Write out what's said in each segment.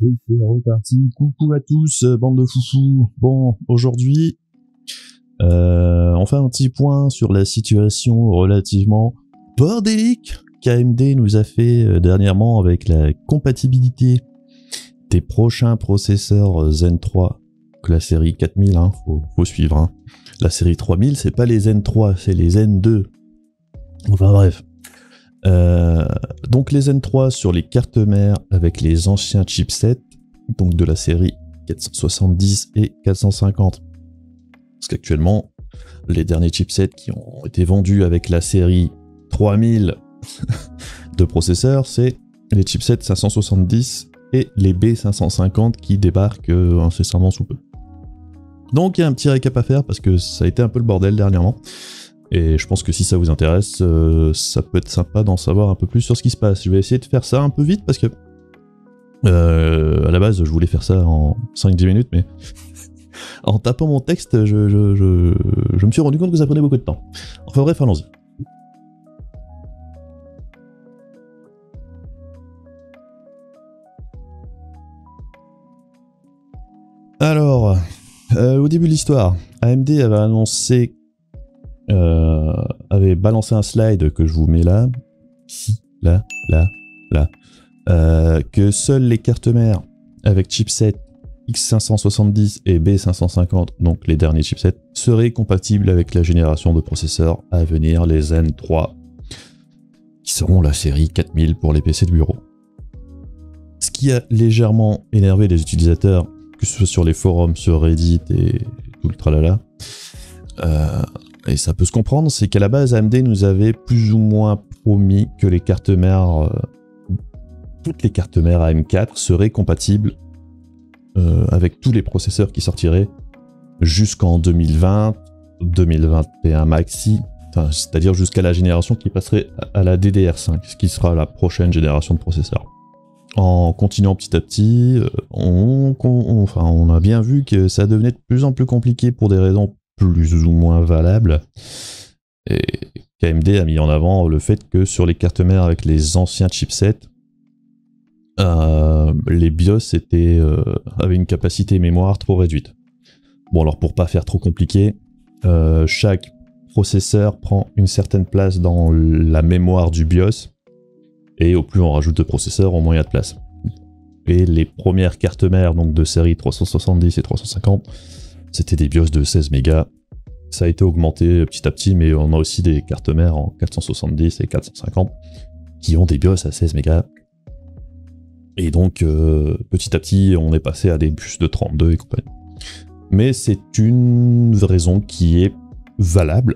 Et c'est reparti. Coucou à tous, bande de foufous. Bon, aujourd'hui, on fait un petit point sur la situation relativement bordélique qu'AMD nous a fait dernièrement avec la compatibilité des prochains processeurs Zen 3, que la série 4000, hein, faut suivre. Hein. La série 3000, c'est pas les Zen 3, c'est les Zen 2. Enfin bref. Donc les Zen 3 sur les cartes mères avec les anciens chipsets, donc de la série 470 et 450. Parce qu'actuellement, les derniers chipsets qui ont été vendus avec la série 3000 de processeurs, c'est les chipsets 570 et les B550 qui débarquent incessamment sous peu. Donc il y a un petit récap à faire parce que ça a été un peu le bordel dernièrement. Et je pense que si ça vous intéresse, ça peut être sympa d'en savoir un peu plus sur ce qui se passe. Je vais essayer de faire ça un peu vite parce que à la base je voulais faire ça en 5-10 minutes, mais en tapant mon texte, je me suis rendu compte que ça prenait beaucoup de temps. Enfin bref, allons-y. Alors, au début de l'histoire, AMD avait annoncé, avait balancé un slide que je vous mets là, ici, là, que seules les cartes mères avec chipset X570 et B550, donc les derniers chipsets, seraient compatibles avec la génération de processeurs à venir, les Zen 3, qui seront la série 4000 pour les PC de bureau. Ce qui a légèrement énervé les utilisateurs, que ce soit sur les forums, sur Reddit et tout le tralala, et ça peut se comprendre, c'est qu'à la base AMD nous avait plus ou moins promis que les cartes mères, toutes les cartes mères AM4 seraient compatibles avec tous les processeurs qui sortiraient jusqu'en 2020, 2021 maxi, c'est-à-dire jusqu'à la génération qui passerait à la DDR5, ce qui sera la prochaine génération de processeurs. En continuant petit à petit, on a bien vu que ça devenait de plus en plus compliqué pour des raisons plus ou moins valables, et qu'AMD a mis en avant le fait que sur les cartes mères avec les anciens chipsets, les BIOS avaient une capacité mémoire trop réduite. Bon, alors pour pas faire trop compliqué, chaque processeur prend une certaine place dans la mémoire du BIOS, et au plus on rajoute de processeurs, au moins il y a de place. Et les premières cartes mères, donc de série 370 et 350, c'était des BIOS de 16 mégas. Ça a été augmenté petit à petit, mais on a aussi des cartes mères en 470 et 450 qui ont des BIOS à 16 mégas. Et donc, petit à petit, on est passé à des bus de 32 et compagnie. Mais c'est une raison qui est valable,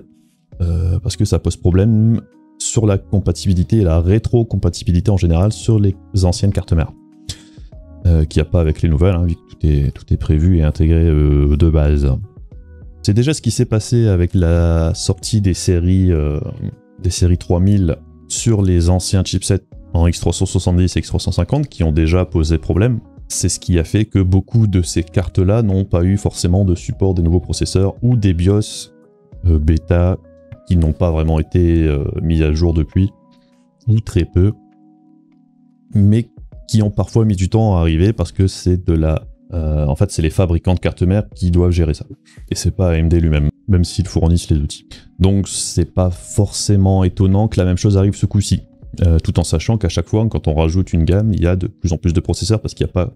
parce que ça pose problème sur la compatibilité et la rétro-compatibilité en général sur les anciennes cartes mères. Qu'il n'y a pas avec les nouvelles, hein, vu que tout est prévu et intégré de base. C'est déjà ce qui s'est passé avec la sortie des séries 3000 sur les anciens chipsets en X370 et X350 qui ont déjà posé problème. C'est ce qui a fait que beaucoup de ces cartes-là n'ont pas eu forcément de support des nouveaux processeurs ou des BIOS bêta qui n'ont pas vraiment été mis à jour depuis, ou très peu, mais qui ont parfois mis du temps à arriver parce que c'est en fait, c'est les fabricants de cartes mères qui doivent gérer ça. Et c'est pas AMD lui-même, même s'ils fournissent les outils. Donc c'est pas forcément étonnant que la même chose arrive ce coup-ci. Tout en sachant qu'à chaque fois, quand on rajoute une gamme, il y a de plus en plus de processeurs parce qu'il n'y a pas...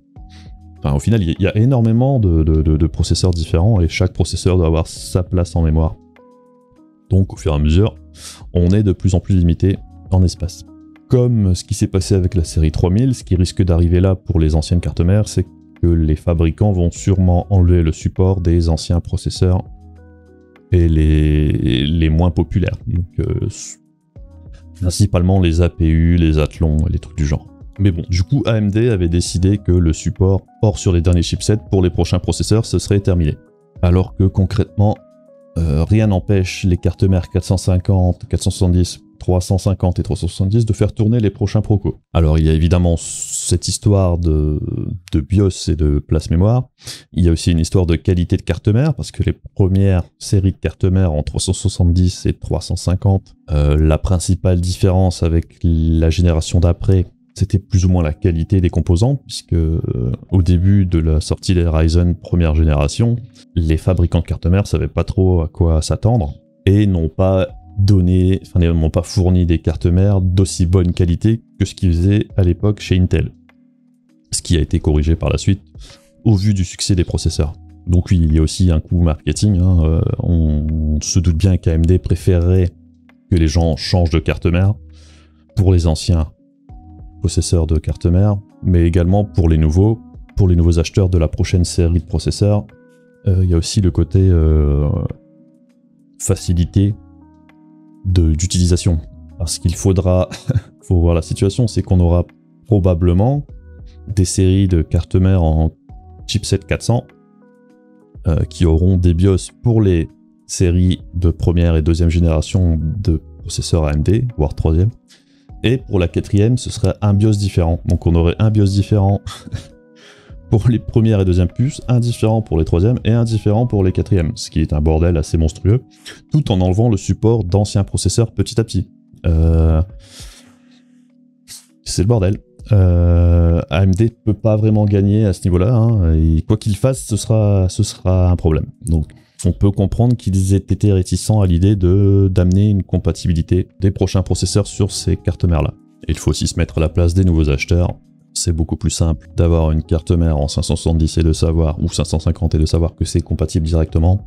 Enfin, au final, il y a énormément de processeurs différents et chaque processeur doit avoir sa place en mémoire. Donc au fur et à mesure, on est de plus en plus limité en espace. Comme ce qui s'est passé avec la série 3000, ce qui risque d'arriver là pour les anciennes cartes mères, c'est que les fabricants vont sûrement enlever le support des anciens processeurs et les moins populaires. Donc, principalement les APU, les Athlon et les trucs du genre. Mais bon, du coup AMD avait décidé que le support hors sur les derniers chipsets pour les prochains processeurs ce serait terminé. Alors que concrètement, rien n'empêche les cartes mères 450, 470, 350 et 370 de faire tourner les prochains procos. Alors il y a évidemment cette histoire de BIOS et de place mémoire. Il y a aussi une histoire de qualité de carte mère, parce que les premières séries de cartes mères en 370 et 350, la principale différence avec la génération d'après, c'était plus ou moins la qualité des composants, puisque au début de la sortie des Ryzen première génération, les fabricants de cartes mères savaient pas trop à quoi s'attendre et n'ont pas fourni des cartes mères d'aussi bonne qualité que ce qu'ils faisaient à l'époque chez Intel. Ce qui a été corrigé par la suite au vu du succès des processeurs. Donc oui, il y a aussi un coût marketing, hein. On se doute bien qu'AMD préférerait que les gens changent de carte mère pour les anciens processeurs de carte mère, mais également pour les nouveaux acheteurs de la prochaine série de processeurs. Il y a aussi le côté facilité d'utilisation. Parce qu'il faudra, faut voir la situation, c'est qu'on aura probablement des séries de cartes mères en chipset 400 qui auront des BIOS pour les séries de première et deuxième génération de processeurs AMD, voire troisième. Et pour la quatrième, ce serait un BIOS différent. Donc on aurait un BIOS différent pour les premières et deuxième puces, un différent pour les troisièmes et un différent pour les quatrièmes, ce qui est un bordel assez monstrueux, tout en enlevant le support d'anciens processeurs petit à petit. C'est le bordel. AMD peut pas vraiment gagner à ce niveau-là, hein, et quoi qu'il fasse, ce sera un problème. Donc on peut comprendre qu'ils aient été réticents à l'idée d'amener une compatibilité des prochains processeurs sur ces cartes mères-là. Il faut aussi se mettre à la place des nouveaux acheteurs. C'est beaucoup plus simple d'avoir une carte mère en 570 et de savoir, ou 550 et de savoir que c'est compatible directement,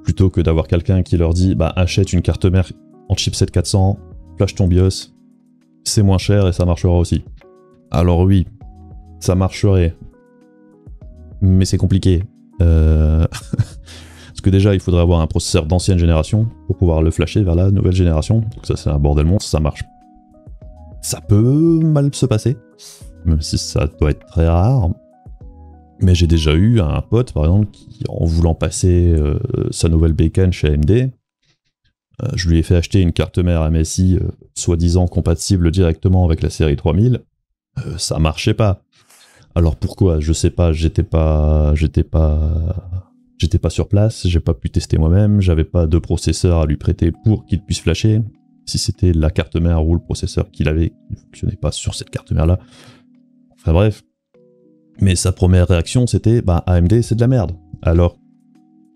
plutôt que d'avoir quelqu'un qui leur dit bah achète une carte mère en chipset 400, flash ton BIOS, c'est moins cher et ça marchera aussi. Alors oui, ça marcherait, mais c'est compliqué. Parce que déjà, il faudrait avoir un processeur d'ancienne génération pour pouvoir le flasher vers la nouvelle génération. Donc ça, c'est un bordel monstre, ça marche. Ça peut mal se passer, même si ça doit être très rare. Mais j'ai déjà eu un pote, par exemple, qui, en voulant passer sa nouvelle bécane chez AMD, je lui ai fait acheter une carte mère MSI soi-disant compatible directement avec la série 3000. Ça marchait pas. Alors pourquoi? Je sais pas, j'étais pas sur place, j'ai pas pu tester moi-même, j'avais pas de processeur à lui prêter pour qu'il puisse flasher. Si c'était la carte mère ou le processeur qu'il avait, il ne fonctionnait pas sur cette carte mère là. Enfin bref. Mais sa première réaction c'était bah AMD c'est de la merde. Alors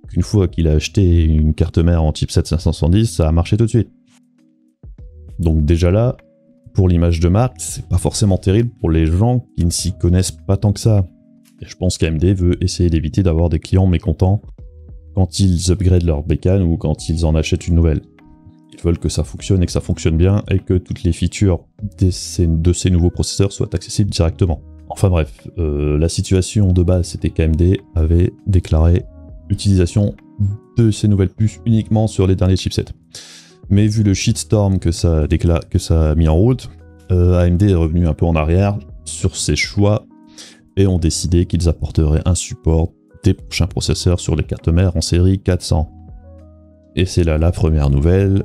qu'une fois qu'il a acheté une carte mère en chipset 570, ça a marché tout de suite. Donc déjà là, pour l'image de marque, c'est pas forcément terrible pour les gens qui ne s'y connaissent pas tant que ça. Et je pense qu'AMD veut essayer d'éviter d'avoir des clients mécontents quand ils upgradent leur bécane ou quand ils en achètent une nouvelle. Ils veulent que ça fonctionne et que ça fonctionne bien et que toutes les features de ces nouveaux processeurs soient accessibles directement. Enfin bref, la situation de base c'était qu'AMD avait déclaré l'utilisation de ces nouvelles puces uniquement sur les derniers chipsets. Mais vu le shitstorm que ça a mis en route, AMD est revenu un peu en arrière sur ses choix et ont décidé qu'ils apporteraient un support des prochains processeurs sur les cartes mères en série 400. Et c'est là la première nouvelle.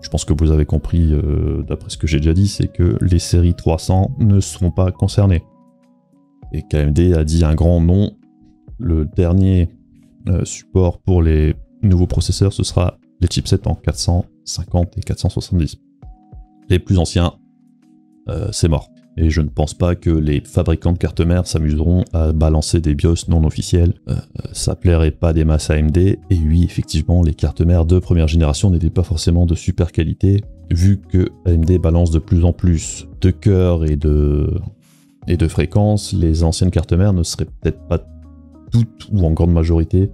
Je pense que vous avez compris, d'après ce que j'ai déjà dit, c'est que les séries 300 ne seront pas concernées. Et qu'AMD a dit un grand non. Le dernier support pour les nouveaux processeurs, ce sera les chipsets en 450 et 470. Les plus anciens, c'est mort. Et je ne pense pas que les fabricants de cartes mères s'amuseront à balancer des BIOS non officiels. Ça plairait pas des masses AMD. Et oui, effectivement, les cartes mères de première génération n'étaient pas forcément de super qualité, vu que AMD balance de plus en plus de cœurs et de fréquences. Les anciennes cartes mères ne seraient peut-être pas toutes, ou en grande majorité,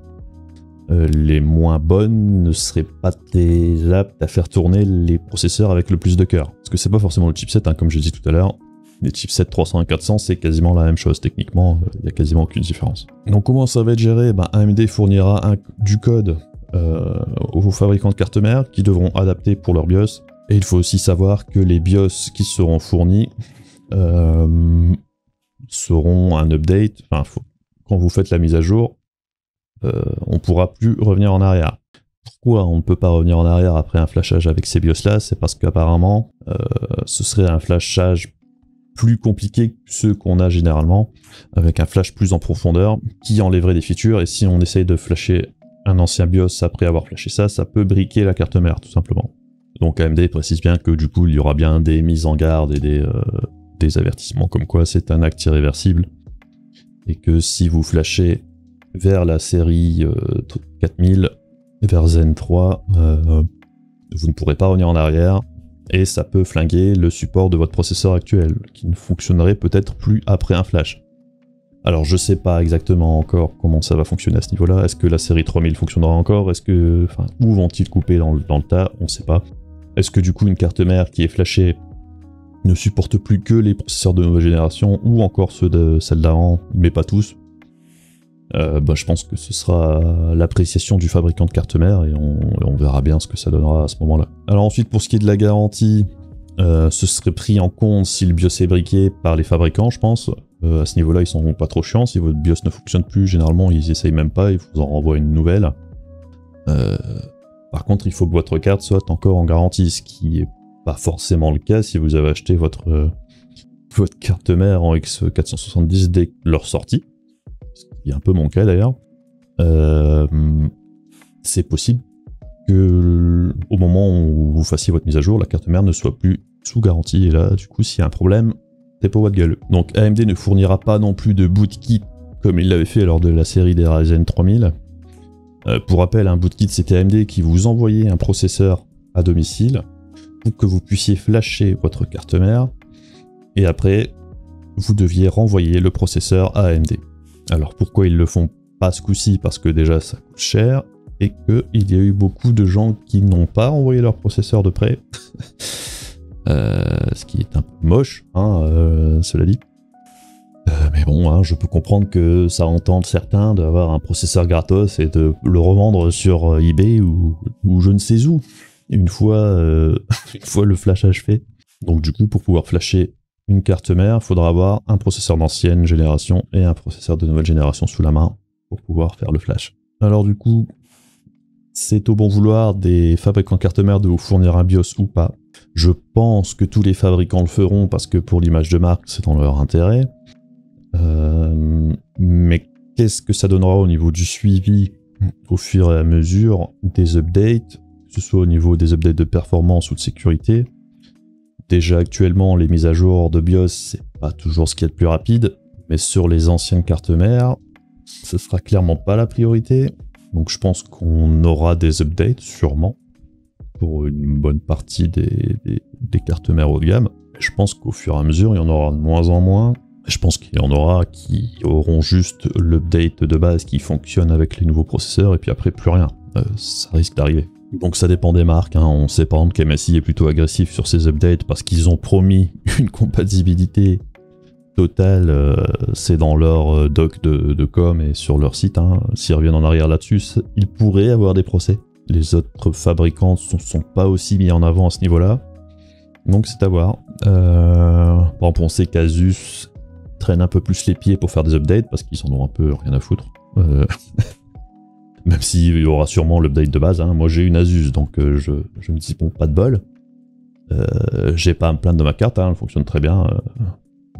les moins bonnes ne seraient pas très aptes à faire tourner les processeurs avec le plus de cœur. Parce que c'est pas forcément le chipset, hein, comme je disais tout à l'heure. Les chipsets 300 et 400, c'est quasiment la même chose. Techniquement, il n'y a quasiment aucune différence. Donc comment ça va être géré? AMD fournira du code aux fabricants de cartes mères qui devront adapter pour leur BIOS. Et il faut aussi savoir que les BIOS qui seront fournis seront un update. Enfin, quand vous faites la mise à jour, on ne pourra plus revenir en arrière. Pourquoi on ne peut pas revenir en arrière après un flashage avec ces BIOS là? C'est parce qu'apparemment ce serait un flashage plus compliqué que ceux qu'on a généralement, avec un flash plus en profondeur qui enlèverait des features, et si on essaye de flasher un ancien BIOS après avoir flashé ça, ça peut briquer la carte mère tout simplement. Donc AMD précise bien que du coup il y aura bien des mises en garde et des des avertissements comme quoi c'est un acte irréversible et que si vous flashez vers la série 4000, vers Zen 3, vous ne pourrez pas revenir en arrière et ça peut flinguer le support de votre processeur actuel qui ne fonctionnerait peut-être plus après un flash. Alors je sais pas exactement encore comment ça va fonctionner à ce niveau-là. Est-ce que la série 3000 fonctionnera encore? Est-ce que, enfin, où vont-ils couper dans le tas? On sait pas. Est-ce que du coup une carte mère qui est flashée ne supporte plus que les processeurs de nouvelle génération ou encore ceux de celle d'avant, mais pas tous? Je pense que ce sera l'appréciation du fabricant de carte mère et on verra bien ce que ça donnera à ce moment-là. Alors ensuite, pour ce qui est de la garantie, ce serait pris en compte si le BIOS est briqué par les fabricants, je pense. À ce niveau-là, ils sont pas trop chiants. Si votre BIOS ne fonctionne plus, généralement, ils essayent même pas, ils vous en renvoient une nouvelle. Par contre, il faut que votre carte soit encore en garantie, ce qui est pas forcément le cas si vous avez acheté votre carte mère en X470 dès leur sortie. Ce qui est un peu mon cas d'ailleurs. C'est possible que au moment où vous fassiez votre mise à jour, la carte mère ne soit plus sous garantie. Et là, du coup, s'il y a un problème, c'est pour votre gueule. Donc AMD ne fournira pas non plus de bootkit comme il l'avait fait lors de la série des Ryzen 3000. Pour rappel, un bootkit, c'était AMD qui vous envoyait un processeur à domicile pour que vous puissiez flasher votre carte mère et après, vous deviez renvoyer le processeur à AMD. Alors pourquoi ils le font pas ce coup-ci? Parce que déjà ça coûte cher et qu'il y a eu beaucoup de gens qui n'ont pas envoyé leur processeur de prêt. Ce qui est un peu moche, hein, cela dit. Mais bon, hein, je peux comprendre que ça entende certains d'avoir un processeur gratos et de le revendre sur eBay ou je ne sais où, une fois le flashage fait. Donc du coup, pour pouvoir flasher une carte mère, il faudra avoir un processeur d'ancienne génération et un processeur de nouvelle génération sous la main pour pouvoir faire le flash. Alors du coup, c'est au bon vouloir des fabricants de cartes mères de vous fournir un BIOS ou pas. Je pense que tous les fabricants le feront parce que pour l'image de marque, c'est dans leur intérêt. Mais qu'est-ce que ça donnera au niveau du suivi au fur et à mesure des updates, que ce soit au niveau des updates de performance ou de sécurité? Déjà actuellement, les mises à jour de BIOS, c'est pas toujours ce qu'il y a de plus rapide, mais sur les anciennes cartes mères, ce sera clairement pas la priorité. Donc je pense qu'on aura des updates, sûrement, pour une bonne partie des cartes mères haut de gamme. Je pense qu'au fur et à mesure, il y en aura de moins en moins. Je pense qu'il y en aura qui auront juste l'update de base qui fonctionne avec les nouveaux processeurs, et puis après plus rien. Ça risque d'arriver. Donc ça dépend des marques, hein. On sait par exemple qu'MSI est plutôt agressif sur ces updates parce qu'ils ont promis une compatibilité totale, c'est dans leur doc de com et sur leur site, hein. S'ils reviennent en arrière là-dessus, ils pourraient avoir des procès. Les autres fabricants ne sont pas aussi mis en avant à ce niveau-là, donc c'est à voir. Par exemple, on sait qu'Asus traîne un peu plus les pieds pour faire des updates parce qu'ils en ont un peu rien à foutre. Même s'il y aura sûrement l'update de base, hein. Moi j'ai une Asus, donc je me dis bon, pas de bol. J'ai pas à me plaindre de ma carte, hein, elle fonctionne très bien.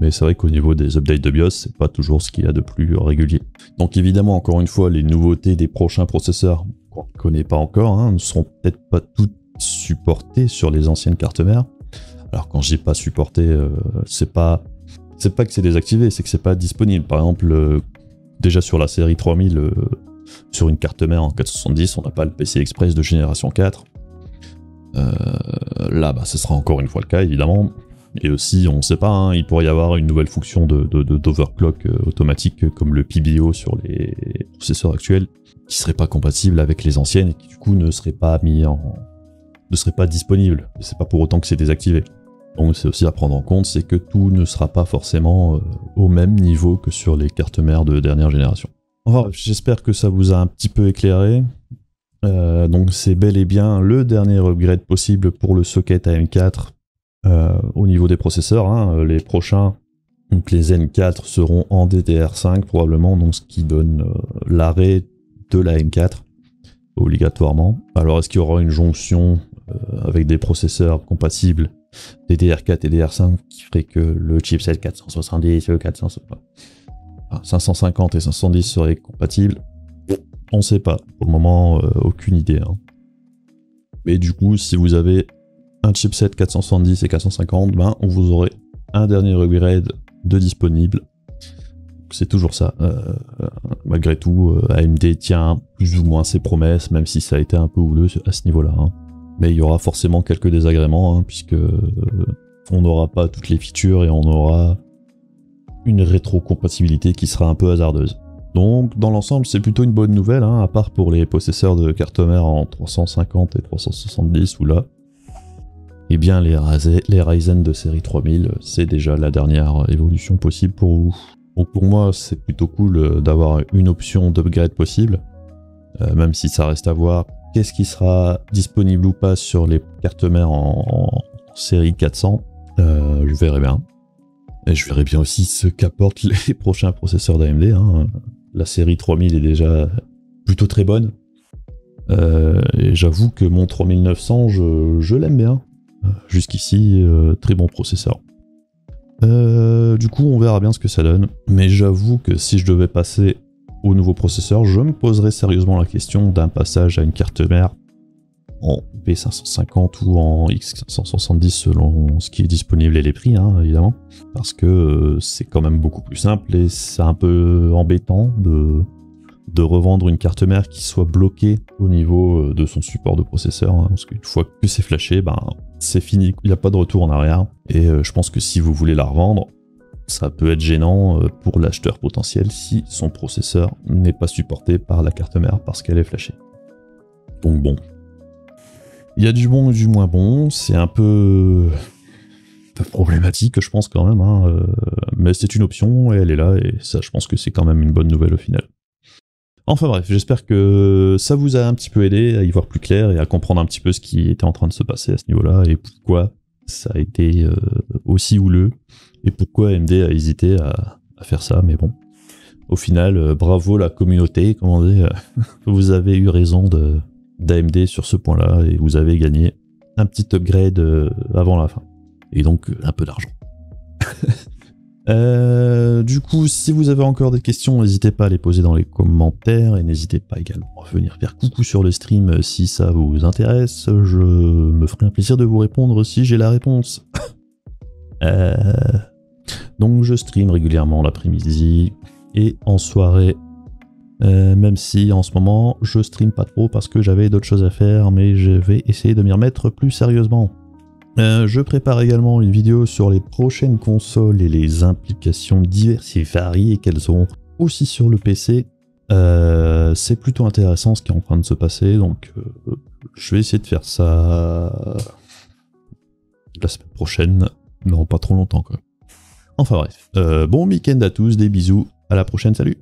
Mais c'est vrai qu'au niveau des updates de BIOS, c'est pas toujours ce qu'il y a de plus régulier. Donc évidemment, encore une fois, les nouveautés des prochains processeurs qu'on ne connaît pas encore, hein, ne seront peut-être pas toutes supportées sur les anciennes cartes mères. Alors quand je dis pas supportées, c'est pas que c'est désactivé, c'est que c'est pas disponible. Par exemple, déjà sur la série 3000, sur une carte mère en 470, on n'a pas le PC Express de génération 4. Là, ce sera encore une fois le cas, évidemment. Et aussi, on ne sait pas, hein, il pourrait y avoir une nouvelle fonction d'overclock automatique comme le PBO sur les processeurs actuels qui serait pas compatible avec les anciennes et qui du coup ne serait pas disponible. C'est pas pour autant que c'est désactivé. Donc c'est aussi à prendre en compte, c'est que tout ne sera pas forcément au même niveau que sur les cartes mères de dernière génération. Enfin, j'espère que ça vous a un petit peu éclairé. Donc c'est bel et bien le dernier upgrade possible pour le socket AM4 au niveau des processeurs, hein. Les prochains, donc les Zen 4 seront en DDR5 probablement, donc ce qui donne l'arrêt de la M4 obligatoirement. Alors est-ce qu'il y aura une jonction avec des processeurs compatibles DDR4 et DDR5 qui ferait que le chipset 470, 550 et 510 seraient compatibles? On ne sait pas, pour le moment aucune idée, hein. Mais du coup, si vous avez un chipset 470 et 450, vous aurez un dernier upgrade de disponible. C'est toujours ça. Malgré tout, AMD tient plus ou moins ses promesses, même si ça a été un peu houleux à ce niveau-là. Hein. Mais il y aura forcément quelques désagréments, hein, puisque on n'aura pas toutes les features et on aura une rétrocompatibilité qui sera un peu hasardeuse. Donc dans l'ensemble c'est plutôt une bonne nouvelle, hein, à part pour les possesseurs de carte mère en 350 et 370 ou là. Eh bien les Ryzen de série 3000 c'est déjà la dernière évolution possible pour vous. Donc pour moi c'est plutôt cool d'avoir une option d'upgrade possible, même si ça reste à voir qu'est-ce qui sera disponible ou pas sur les cartes mères en série 400, je verrai bien. Et je verrai bien aussi ce qu'apportent les prochains processeurs d'AMD. Hein. La série 3000 est déjà plutôt très bonne. Et j'avoue que mon 3900, je l'aime bien. Jusqu'ici, très bon processeur. Du coup, on verra bien ce que ça donne. Mais j'avoue que si je devais passer au nouveau processeur, je me poserais sérieusement la question d'un passage à une carte mère en B550 ou en X570 selon ce qui est disponible et les prix, hein, évidemment. Parce que c'est quand même beaucoup plus simple et c'est un peu embêtant de revendre une carte mère qui soit bloquée au niveau de son support de processeur. Hein, parce qu'une fois que c'est flashé, ben, c'est fini, il n'y a pas de retour en arrière. Et je pense que si vous voulez la revendre, ça peut être gênant pour l'acheteur potentiel si son processeur n'est pas supporté par la carte mère parce qu'elle est flashée. Donc bon. Il y a du bon et du moins bon, c'est un peu problématique je pense quand même, hein, mais c'est une option et elle est là et ça je pense que c'est quand même une bonne nouvelle au final. Enfin bref, j'espère que ça vous a un petit peu aidé à y voir plus clair et à comprendre un petit peu ce qui était en train de se passer à ce niveau-là et pourquoi ça a été aussi houleux et pourquoi AMD a hésité à faire ça, mais bon. Au final, bravo la communauté, comme on dit, vous avez eu raison d'AMD sur ce point-là et vous avez gagné un petit upgrade avant la fin. Et donc un peu d'argent. Du coup, si vous avez encore des questions, n'hésitez pas à les poser dans les commentaires et n'hésitez pas également à venir faire coucou sur le stream si ça vous intéresse. Je me ferai un plaisir de vous répondre si j'ai la réponse. Donc je stream régulièrement l'après-midi et en soirée. Même si en ce moment je stream pas trop parce que j'avais d'autres choses à faire, mais je vais essayer de m'y remettre plus sérieusement. Je prépare également une vidéo sur les prochaines consoles et les implications diverses et variées qu'elles ont aussi sur le PC. C'est plutôt intéressant ce qui est en train de se passer, donc je vais essayer de faire ça la semaine prochaine, non pas trop longtemps quoi. Enfin bref, bon week-end à tous, des bisous, à la prochaine, salut!